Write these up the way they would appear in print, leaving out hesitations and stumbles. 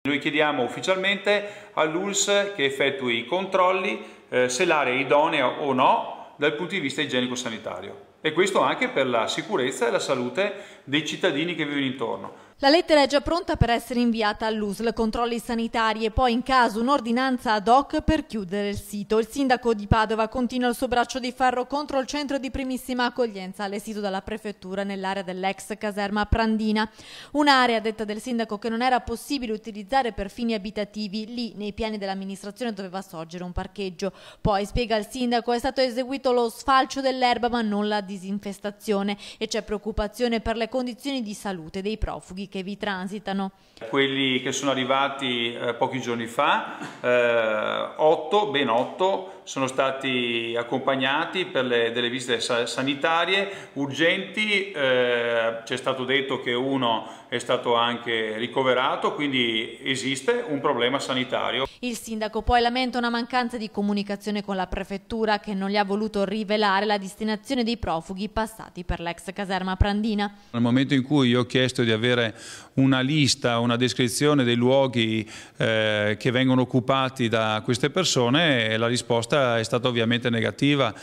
Noi chiediamo ufficialmente all'ULSS che effettui i controlli se l'area è idonea o no dal punto di vista igienico-sanitario, e questo anche per la sicurezza e la salute dei cittadini che vivono intorno. La lettera è già pronta per essere inviata all'USL, controlli sanitari e poi in caso un'ordinanza ad hoc per chiudere il sito. Il sindaco di Padova continua il suo braccio di ferro contro il centro di primissima accoglienza allestito dalla prefettura nell'area dell'ex caserma Prandina. Un'area, detta del sindaco, che non era possibile utilizzare per fini abitativi. Lì, nei piani dell'amministrazione, doveva sorgere un parcheggio. Poi, spiega il sindaco, è stato eseguito lo sfalcio dell'erba ma non la disinfestazione, e c'è preoccupazione per le condizioni di salute dei profughi che vi transitano. Quelli che sono arrivati pochi giorni fa, ben 8, sono stati accompagnati per delle visite sanitarie urgenti. C'è stato detto che uno è stato anche ricoverato, quindi esiste un problema sanitario. Il sindaco poi lamenta una mancanza di comunicazione con la prefettura, che non gli ha voluto rivelare la destinazione dei profughi passati per l'ex caserma Prandina. Nel momento in cui io ho chiesto di avere una lista, una descrizione dei luoghi che vengono occupati da queste persone, la risposta è stata ovviamente negativa.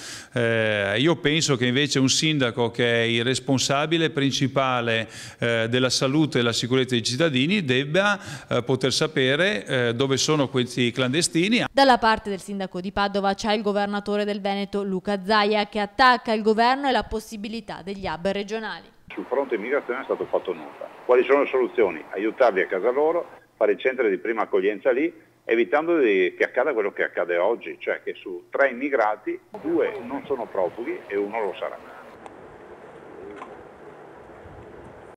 Io penso che invece un sindaco che è il responsabile principale della salute e della sicurezza dei cittadini debba poter sapere dove sono questi clandestini. Dalla parte del sindaco di Padova c'è il governatore del Veneto Luca Zaia, che attacca il governo e la possibilità degli hub regionali. Sul fronte immigrazione è stato fatto nulla. Quali sono le soluzioni? Aiutarli a casa loro, fare i centri di prima accoglienza lì, evitando che accada quello che accade oggi, cioè che su 3 immigrati 2 non sono profughi e 1 lo sarà.